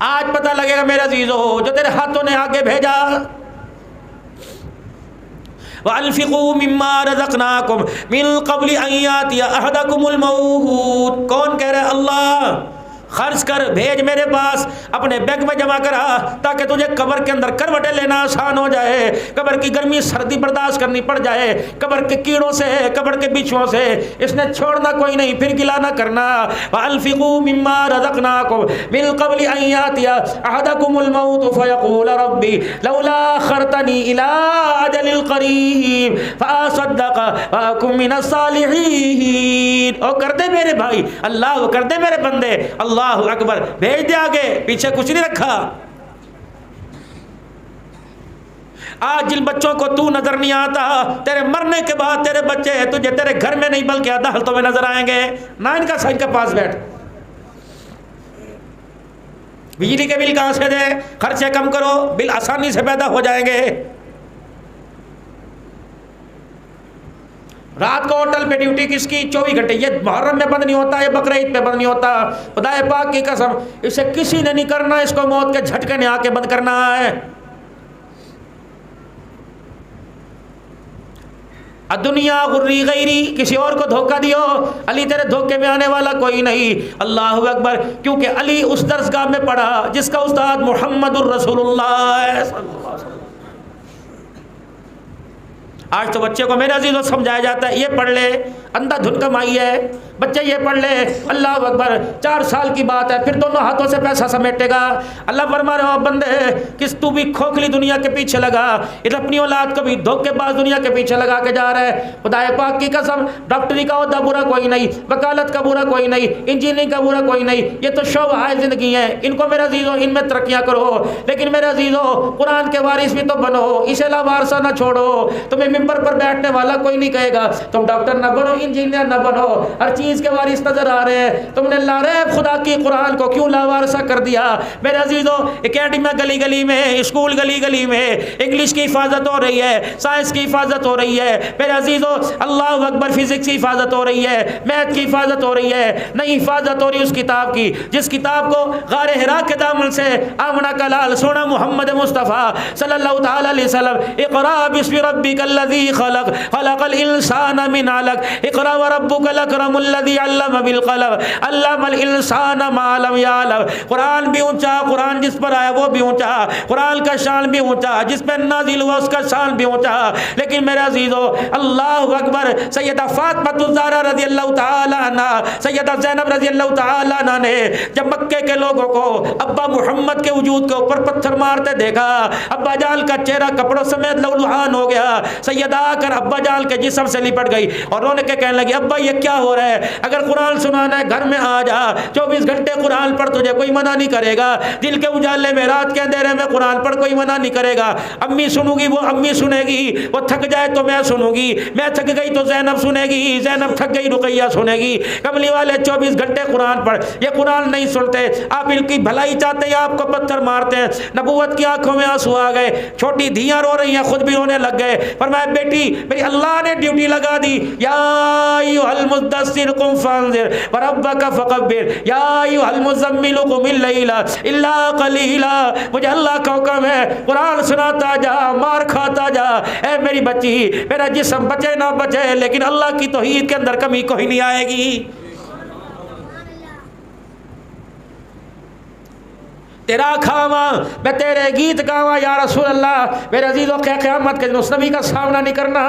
آج پتہ لگے گا میرے عزیزو جو تیرے ہاتھوں نے آگے بھیجا. وَأَنفِقُوا مِمَّا رَزَقْنَاكُمْ مِن قَبْلِ أَن يَأْتِيَ أَحَدَكُمُ الْمَوْتُ. کون کہہ رہا ہے؟ اللہ. خرچ کر، بھیج میرے پاس، اپنے بیگ میں جمع کرا تاکہ تجھے قبر کے اندر کروٹیں لینا آسان ہو جائے، قبر کی گرمی سردی برداشت کرنی پڑ جائے، قبر کے کیڑوں سے، قبر کے بچھوؤں سے اس نے چھوڑنا کوئی نہیں، پھر گلا نہ کرنا. وَأَنفِقُوا مِمَّا رَزَقْنَاكُمْ مِن قَبْلِ أَن يَأْتِيَ أَحَدَكُمُ الْمَوْتُ فَيَقُولَ رَبِّ لَوْلَا أَخَّرْتَنِي إِلَىٰ أَجَلٍ قَرِيبٍ فَأَصَدَّقَ وَأَكُن مِّنَ الصَّالِحِينَ. او کر دے میرے بھائی، اللہ کر دے میرے بندے، اللہ اکبر. بھیج دے آگے، پیچھے کچھ نہیں رکھا. آج جن بچوں کو تو نظر نہیں آتا، تیرے مرنے کے بعد تیرے بچے تجھے تیرے گھر میں نہیں بلکہ عدالتوں میں نظر آئیں گے. نہ ان کا سائن کے پاس بیٹھ. بجلی کے بل کہاں سے دے؟ خرچے کم کرو، بل آسانی سے پیدا ہو جائیں گے. رات کو ہوٹل پہ ڈیوٹی کس کی؟ 24 گھنٹے. یہ محرم میں بند نہیں ہوتا، یہ بقرعید پہ بند نہیں ہوتا. خدا پاک کی قسم اسے کسی نے نہیں کرنا، اس کو موت کے جھٹکے نے آ کے بند کرنا ہے. دنیا غری غیری، کسی اور کو دھوکہ دیو، علی تیرے دھوکے میں آنے والا کوئی نہیں. اللہ اکبر. کیونکہ علی اس درسگاہ میں پڑھا جس کا استاد محمد الرسول اللہ ہے صلی اللہ علیہ وسلم. آج تو بچے کو میرے عزیزوں سمجھایا جاتا ہے یہ پڑھ لے، اندھا دھن کمائی ہے، بچے یہ پڑھ لے. اللہ اکبر. 4 سال کی بات ہے، پھر دونوں ہاتھوں سے پیسہ سمیٹے گا. اللہ فرما رہے ہو بندے کس تو بھی کھوکھلی دنیا کے پیچھے لگا، ادھر اپنی اولاد کو بھی دھوکے باز دنیا کے پیچھے لگا کے جا رہا ہے. خدا پاک کی قسم ڈاکٹری کا عہدہ برا کوئی نہیں، وکالت کا برا کوئی نہیں، انجینئرنگ کا برا کوئی نہیں. یہ تو شعبہ ہے زندگی ہے، ان کو میرے عزیزوں ان میں ترقیاں کرو. لیکن میرے عزیزوں قرآن کے وارث بھی تو بنو، اسے لاوارثہ نہ چھوڑو. تمہیں ممبر پر بیٹھنے والا کوئی نہیں کہے گا تم ڈاکٹر نہ بنو، انجینئر نہ بنو، ہر چیز کے وارث نظر آ رہے ہیں. تم نے لاریب خدا کی قرآن کو کیوں لاوارثہ کر دیا؟ میرے عزیزوں اکیڈمی گلی گلی میں، اسکول گلی گلی میں انگلش کی حفاظت ہو رہی ہے، سائنس کی حفاظت ہو رہی ہے. میرے عزیزوں اللہ اکبر. فزکس کی حفاظت ہو رہی ہے، میتھ کی حفاظت ہو رہی ہے. نہیں حفاظت ہو رہی اس کتاب کی جس کتاب کو غار حرا کے دامن سے آمنہ کا لال سونا محمد مصطفیٰ صلی اللہ تعالی علیہ وسلم اقرا بسم ربک الذی خلق خلق الانسان من علق اقرا وربک الاکرم الذی علم بالقلم علم الانسان ما لم یعلم. قرآن بھی اونچا، قرآن جس پر آیا وہ بھی اونچا، قرآن کا شان بھی اونچا، جس پر نازل ہوا اس کا شان بھی اونچا. لیکن میرے عزیزوں اللہ اکبر. سیدہ فاطمہ الزہرا رضی اللہ تعالی عنہ، سیدہ زینب رضی اللہ تعالی عنہ نے جب مکے کے لوگوں کو ابا محمد کے وجود کے اوپر پتھر مارتے دیکھا، ابا جان کا چہرہ کپڑوں سمیت لہولہان ہو گیا. سیدہ آ کر ابا جان کے جسم سے لپٹ گئی اور رونے کے کہنے لگی ابا یہ کیا ہو رہا ہے؟ اگر قرآن سنانا ہے گھر میں آ جا، 24 گھنٹے قرآن پڑھ، تجھے کوئی منع نہیں کرے گا. دل کے اجالے میں رات کے اندھیرے میں قرآن پڑھ، کوئی منع نہیں کرے گا. امی سنوں گی وہ امی سنے گی، وہ تھک جائے تو میں سنوں گی، میں تھک گئی تو زینب سنے گی، زینب تھک گئی رقیہ سنے گی. کملی والے 24 گھنٹے قرآن پڑھ. یہ قرآن نہیں سنتے، آپ ان کی بھلائی چاہتے ہیں، آپ کو پتھر مارتے ہیں. نبوت کی آنکھوں میں آنسو آ گئے، چھوٹی دھیاں رو رہی ہیں، خود بھی رونے لگ گئے. فرمایا بیٹی میری اللہ نے ڈیوٹی لگا دی. یا ایھا المدثر قم فانذر وربک فکبر یا ایھا المزمل قم اللیل الا قلیلا. مجھے اللہ کا حکم ہے قرآن سناتا جا، مار کھاتا جا. اے میری بچی میرا جسم بچے نہ بچے لیکن اللہ کی توحید کے اندر کمی کوئی نہیں آئے گی. تیرا کھاواں میں تیرے گیت گاواں یا رسول اللہ. میرے عزیزوں قیامت کے دن اس نبی کا سامنا نہیں کرنا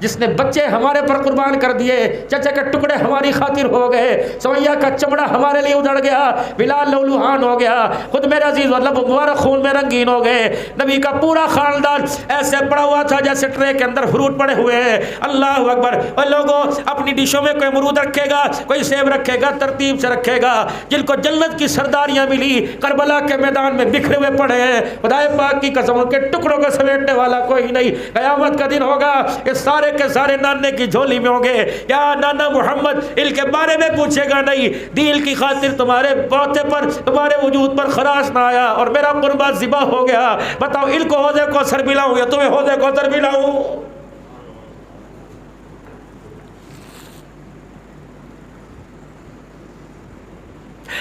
جس نے بچے ہمارے پر قربان کر دیے، چچے کے ٹکڑے ہماری خاطر ہو گئے، سویا کا چمڑا ہمارے لیے ادڑ گیا، بلال لہولہان ہو گیا، خود میرے عزیز لب مبارک خون میں رنگین ہو گئے. نبی کا پورا خاندان ایسے پڑا ہوا تھا جیسے ٹرے کے اندر فروٹ پڑے ہوئے ہیں. اللہ اکبر. اور لوگوں اپنی ڈشوں میں کوئی امرود رکھے گا، کوئی سیب رکھے گا، ترتیب سے رکھے گا. جن کو جنت کی سرداریاں ملی کربلا کے میدان میں بکھرے ہوئے پڑے ہیں. خدا پاک کی قسم کے ٹکڑوں کو سمیٹنے والا کوئی نہیں. قیامت کا دن ہوگا یہ سارے کے سارے نانے کی جھولی میں ہوں گے. یا نانا محمد ان کے بارے میں پوچھے گا نہیں، دل کی خاطر تمہارے بوتے پر تمہارے وجود پر خراش نہ آیا اور میرا قربان ذبح ہو گیا. بتاؤ ان کو حوضے کو سر ملاؤں یا تمہیں حوضے کو سر ملاؤں؟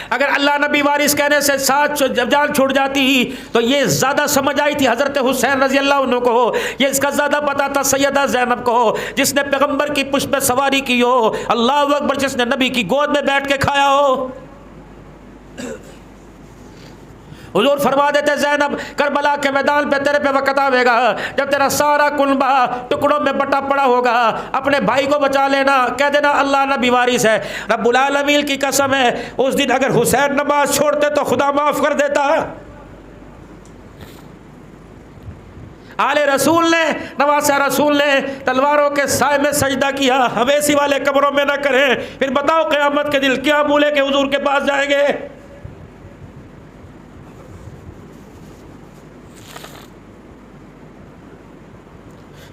اگر اللہ نبی وارث کہنے سے ساتھ جان چھوٹ جاتی تو یہ زیادہ سمجھ آئی تھی حضرت حسین رضی اللہ عنہ کو، یہ اس کا زیادہ پتا تھا سیدہ زینب کو جس نے پیغمبر کی پشت پہ سواری کی ہو، اللہ اکبر، جس نے نبی کی گود میں بیٹھ کے کھایا ہو۔ حضور فرما دیتے زینب کربلا کے میدان پہ تیرے پہ وقت آئے گا جب تیرا سارا کنبہ ٹکڑوں میں بٹا پڑا ہوگا، اپنے بھائی کو بچا لینا، کہہ دینا اللہ نبی وارث ہے۔ رب العالمین کی قسم ہے اس دن اگر حسین نماز چھوڑتے تو خدا معاف کر دیتا۔ آل رسول نے، نواسہ رسول نے تلواروں کے سائے میں سجدہ کیا، حویسی والے قبروں میں نہ کریں۔ پھر بتاؤ قیامت کے دل کیا بولے کہ حضور کے پاس جائیں گے؟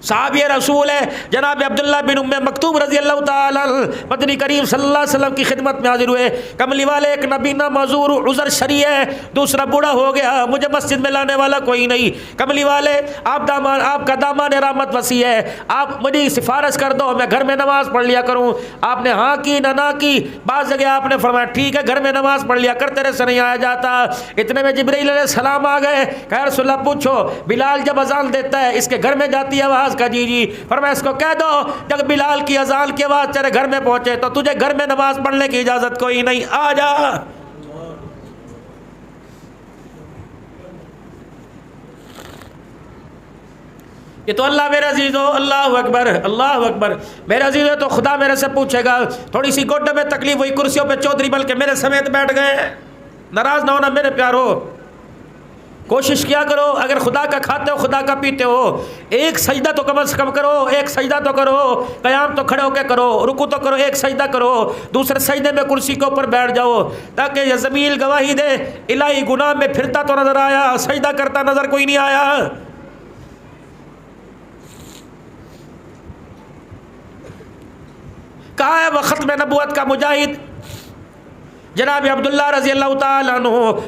صحابی رسول ہے جناب عبداللہ بن ام مکتوم رضی اللہ تعالی مدنی کریم صلی اللہ علیہ وسلم کی خدمت میں حاضر ہوئے۔ کملی والے ایک نبینا معذور عذر شرعی ہے، دوسرا بوڑھا ہو گیا، مجھے مسجد میں لانے والا کوئی نہیں۔ کملی والے آپ کا دامان رحمت وسیع ہے، آپ مجھے سفارش کر دو میں گھر میں نماز پڑھ لیا کروں۔ آپ نے ہاں کی نہ کی، بعض جگہ آپ نے فرمایا ٹھیک ہے گھر میں نماز پڑھ لیا کر، تیرے سے نہیں آیا جاتا۔ اتنے میں جبرائیل علیہ السلام آ گئے، کہا رسول اللہ پوچھو بلال جب اذان دیتا ہے اس کے گھر میں جاتی ہے آواز کا؟ جی فرمایا اس کو کہہ دو جب بلال کی اذان کی آواز تیرے گھر میں پہنچے تو تجھے گھر میں نماز پڑھنے کی اجازت کوئی نہیں، آ جا۔ یہ تو اللہ میرے عزیز ہو، اللہ اکبر اللہ اکبر، میرے عزیز ہو تو خدا میرے سے پوچھے گا تھوڑی سی گوڈ میں تکلیف ہوئی کرسیوں پہ چودھری بلکہ میرے سمیت بیٹھ گئے، ناراض نہ ہونا میرے پیارو۔ کوشش کیا کرو اگر خدا کا کھاتے ہو خدا کا پیتے ہو ایک سجدہ تو کم از کم کرو، ایک سجدہ تو کرو، قیام تو کھڑے ہو کے کرو، رکوع تو کرو، ایک سجدہ کرو، دوسرے سجدے میں کرسی کے اوپر بیٹھ جاؤ تاکہ یہ زمین گواہی دے الہی گناہ میں پھرتا تو نظر آیا، سجدہ کرتا نظر کوئی نہیں آیا۔ کہاں ہے وہ ختم نبوت کا مجاہد جناب عبداللہ رضی اللہ تعالیٰ عنہ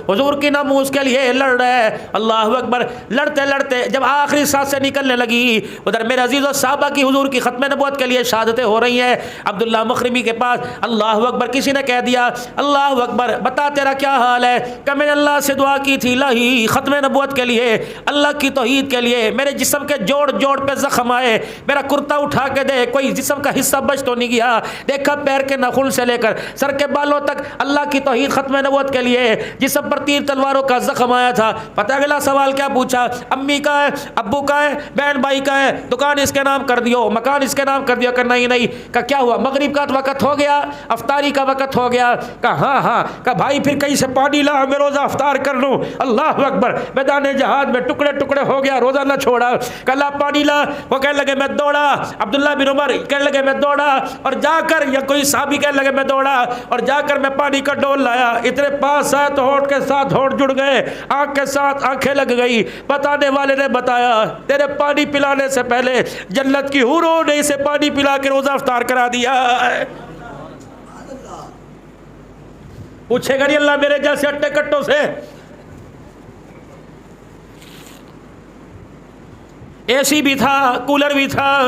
حضور کی ناموس کے لیے لڑ رہے، اللہ اکبر، لڑتے لڑتے جب آخری سانسیں نکلنے لگی ادھر میرے عزیز و صحابہ کی حضور کی ختم نبوت کے لیے شہادتیں ہو رہی ہیں۔ عبداللہ مخرمی کے پاس اللہ اکبر کسی نے کہہ دیا اللہ اکبر بتا تیرا کیا حال ہے؟ کہ میں نے اللہ سے دعا کی تھی الہی ختم نبوت کے لیے، اللہ کی توحید کے لیے، میرے جسم کے جوڑ جوڑ پہ زخم آئے، میرا کرتا اٹھا کے دے، کوئی جسم کا حصہ بچ تو نہیں گیا، دیکھا پیر کے ناخن سے لے کر سر کے بالوں تک اللہ کی توحید ختم نبوت کے لیے جسم پر تیر تلواروں کا زخم آیا تھا۔ پتہ اگلا سوال کیا پوچھا؟ امی کا ہے، ابو کا ہے، بہن بھائی کا ہے، دکان اس کے نام کر دیو، مکان اس کے نام کر دیو؟ کہ نہیں۔ کہ کیا ہوا؟ مغرب کا وقت ہو گیا، افطاری کا وقت ہو گیا؟ کہ ہاں۔ کہ بھائی پھر کہیں سے پانی لا میں روزہ افطار کر لوں۔ اللہ اکبر، میدان جہاد میں ٹکڑے ٹکڑے ہو گیا، روزہ نہ چھوڑا۔ کہ لا پانی لا، وہ کہنے لگے میں دوڑا، عبداللہ بن عمر کہنے لگے میں دوڑا، اور جا کر یا کوئی صحابی کہنے لگے میں دوڑا اور جا کر میں پانی کا ڈول لایا، اتنے پاس آیا تو ہونٹ کے ساتھ ہونٹ جڑ گئے، آنکھ کے ساتھ آنکھیں لگ گئی۔ بتانے والے نے بتایا تیرے پانی پلانے سے پہلے جنت کی حوروں نے اسے پانی پلا کے روزہ افطار کرا دیا۔ پوچھے گا نہیں اللہ میرے جیسے اٹے کٹوں سے؟ اے سی بھی تھا، کولر بھی تھا،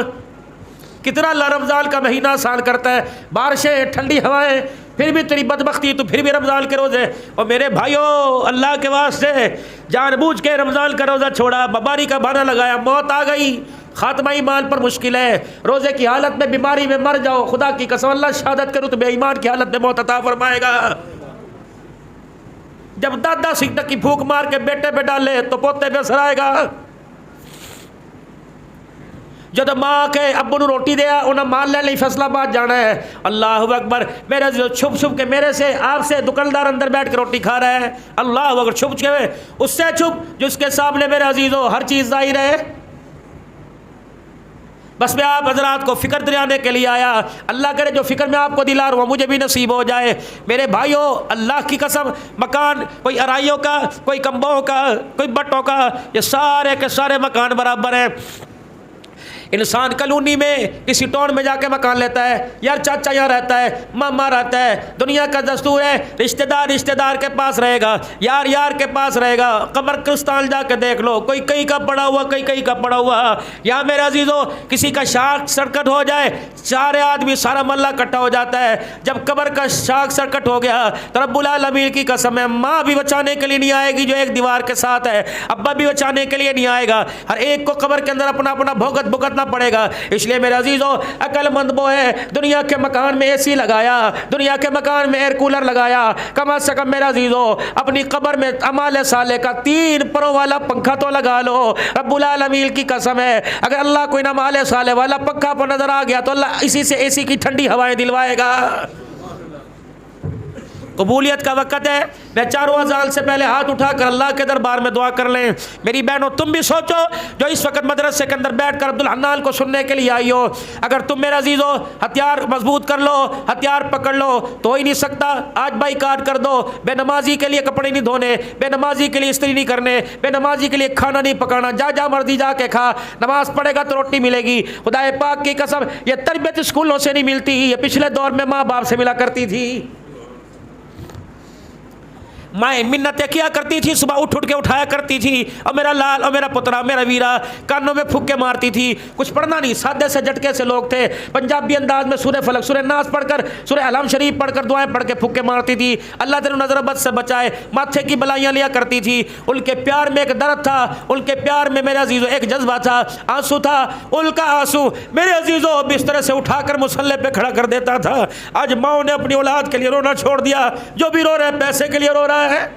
کتنا اللہ رمضان کا مہینہ آسان کرتا ہے، بارشیں، ٹھنڈی ہوائیں، پھر بھی تیری بدبختی تو پھر بھی رمضان کے روزے۔ اور میرے بھائیوں اللہ کے واسطے جان بوجھ کے رمضان کا روزہ چھوڑا، بیماری کا بہانہ لگایا، موت آ گئی، خاتمہ ایمان پر مشکل ہے، روزے کی حالت میں بیماری میں مر جاؤ، خدا کی قسم اللہ شہادت کے رتبے ایمان کی حالت میں موت عطا فرمائے گا۔ جب دادا سکھ کی پھونک مار کے بیٹے پہ ڈالے تو پوتے پہ اثر آئے گا۔ جب ماں کے ابو نو روٹی دیا انہیں مان لے فیصلہ باد جانا ہے، اللہ اکبر، میرے چھپ چھپ کے میرے سے آپ سے دکاندار اندر بیٹھ کے روٹی کھا رہا ہے، اللہ اکبر، چھپ کے اس سے چھپ جس کے سامنے میرے عزیزو ہر چیز ظاہر ہے۔ بس میں آپ حضرات کو فکر دلانے کے لیے آیا، اللہ کرے جو فکر میں آپ کو دلا رہا ہوں مجھے بھی نصیب ہو جائے۔ میرے بھائیوں اللہ کی قسم، مکان کوئی ارائیوں کا، کوئی کمبوں کا، کوئی بٹوں کا، یہ سارے کے سارے مکان برابر ہیں۔ انسان کالونی میں کسی ٹاؤن میں جا کے مکان لیتا ہے، یار چاچا یہاں رہتا ہے، ماما رہتا ہے، دنیا کا دستور ہے رشتہ دار کے پاس رہے گا، یار کے پاس رہے گا۔ قبرستان جا کے دیکھ لو، کوئی کہیں کا پڑا ہوا، کہیں کا پڑا ہوا۔ یا میرے عزیزو کسی کا شارٹ سرکٹ ہو جائے، سارے آدمی سارا محلہ اکٹھا ہو جاتا ہے۔ جب قبر کا شارٹ سرکٹ ہو گیا تو رب العالمین کی قسم ہے ماں بھی بچانے کے لیے نہیں آئے گی جو ایک دیوار کے ساتھ ہے، ابا بھی بچانے کے لیے نہیں آئے گا، ہر ایک کو قبر کے اندر اپنا بھگتنا پڑے گا۔ اس لیے میرے عزیزو عقل مند وہ ہے دنیا کے مکان میں اے سی لگایا، دنیا کے مکان میں ایئر کولر لگایا، کم از کم میرے عزیزو اپنی قبر میں اعمال صالح کا 3 پروں والا پنکھا تو لگا لو۔ رب العالمین کی قسم ہے اگر اللہ کو ان اعمال صالح والا پنکھا پر نظر آ گیا تو اللہ اسی سے اے سی کی ٹھنڈی ہوائیں دلوائے گا۔ قبولیت کا وقت ہے، میں چاروں اذان سے پہلے ہاتھ اٹھا کر اللہ کے دربار میں دعا کر لیں۔ میری بہنوں تم بھی سوچو جو اس وقت مدرسے کے اندر بیٹھ کر عبدالحنان کو سننے کے لیے آئی ہو، اگر تم میرے عزیزو ہتھیار مضبوط کر لو، ہتھیار پکڑ لو تو ہی نہیں سکتا، آج بائیکاٹ کر دو۔ بے نمازی کے لیے کپڑے نہیں دھونے، بے نمازی کے لیے استری نہیں کرنے، بے نمازی کے لیے کھانا نہیں پکانا، جا مرضی جا کے کھا، نماز پڑھے گا تو روٹی ملے گی۔ خدا پاک کی قسم یہ تربیت اسکولوں سے نہیں ملتی، یہ پچھلے دور میں ماں باپ سے ملا کرتی تھی۔ مائیں منتیں کیا کرتی تھی، صبح اٹھ کے اٹھایا کرتی تھی، اور میرا لال، اور میرا پترا، میرا ویرا، کانوں میں پھونکے مارتی تھی۔ کچھ پڑھنا نہیں، سادے سے جھٹکے سے لوگ تھے، پنجابی انداز میں سورہ فلق، سورہ ناس پڑھ کر، سورہ علم شریف پڑھ کر، دعائیں پڑھ کے پھونکے مارتی تھی۔ اللہ تعالی نظر بد سے بچائے، ماتھے کی بلائیاں لیا کرتی تھی۔ ان کے پیار میں ایک درد تھا، ان کے پیار میں میرے عزیزو ایک جذبہ تھا، آنسو تھا، ان کا آنسو میرے عزیزو بستر سے اٹھا کر مصلی پہ کھڑا کر دیتا تھا۔ آج ماؤں نے اپنی اولاد کے لیے رونا چھوڑ دیا، جو بھی رو رہا ہے پیسے کے لیے رو رہا ہے۔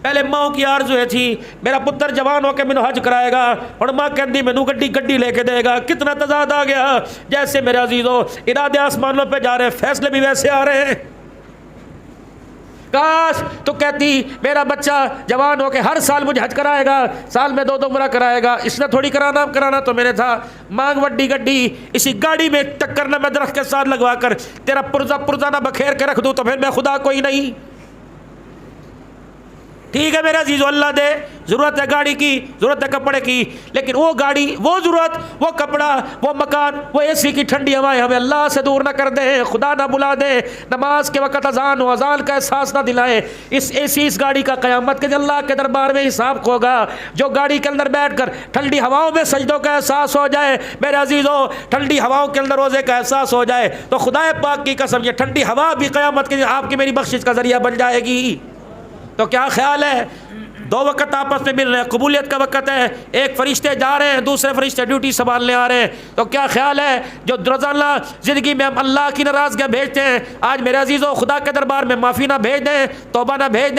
پہلے ماں کی آرزو تھی میرا پتر جوان ہو کے مینوں حج کرائے گا، اور ماں کہندی مینوں گڈی لے کے دے گا۔ کتنا تضاد آ گیا، جیسے میرے عزیزو ارادے آسمانوں پہ جا رہے ہیں، فیصلے بھی ویسے آ رہے ہیں۔ کاش تو کہتی میرا بچہ جوان ہو کے ہر سال مجھے حج کرائے گا، سال میں 2 عمرہ کرائے گا۔ اس نے تھوڑی کرانا تو میرے تھا، مانگ وڈی گڈی، اسی گاڑی میں ٹکر نہ میں درخت کے ساتھ لگوا کر تیرا پرزا نہ بکھیر کے رکھ دوں تو پھر میں خدا کوئی نہیں۔ ٹھیک ہے میرا عزیزو، اللہ دے، ضرورت ہے گاڑی کی، ضرورت ہے کپڑے کی، لیکن وہ گاڑی، وہ ضرورت، وہ کپڑا، وہ مکان، وہ اے سی کی ٹھنڈی ہوائیں ہمیں اللہ سے دور نہ کر دے، خدا نہ بلا دے۔ نماز کے وقت اذان ہو، اذان کا احساس نہ دلائے۔ اس اے سی، اس گاڑی کا قیامت کے دن اللہ کے دربار میں حساب ہوگا۔ جو گاڑی کے اندر بیٹھ کر ٹھنڈی ہواؤں میں سجدوں کا احساس ہو جائے میرے عزیزو، ٹھنڈی ہواؤں کے اندر روزے کا احساس ہو جائے تو خدا پاک کی قسم یہ ٹھنڈی ہوا بھی قیامت کے دن آپ کی میری بخشش کا ذریعہ بن جائے گی۔ تو کیا خیال ہے، 2 وقت آپس میں مل رہے ہیں، قبولیت کا وقت ہے، ایک فرشتے جا رہے ہیں، دوسرے فرشتے ڈیوٹی سنبھالنے آ رہے ہیں۔ تو کیا خیال ہے جو روزانہ زندگی میں ہم اللہ کی ناراضگیاں بھیجتے ہیں، آج میرے عزیزو خدا کے دربار میں معافی نہ بھیج دیں، توبہ نہ بھیج دیں۔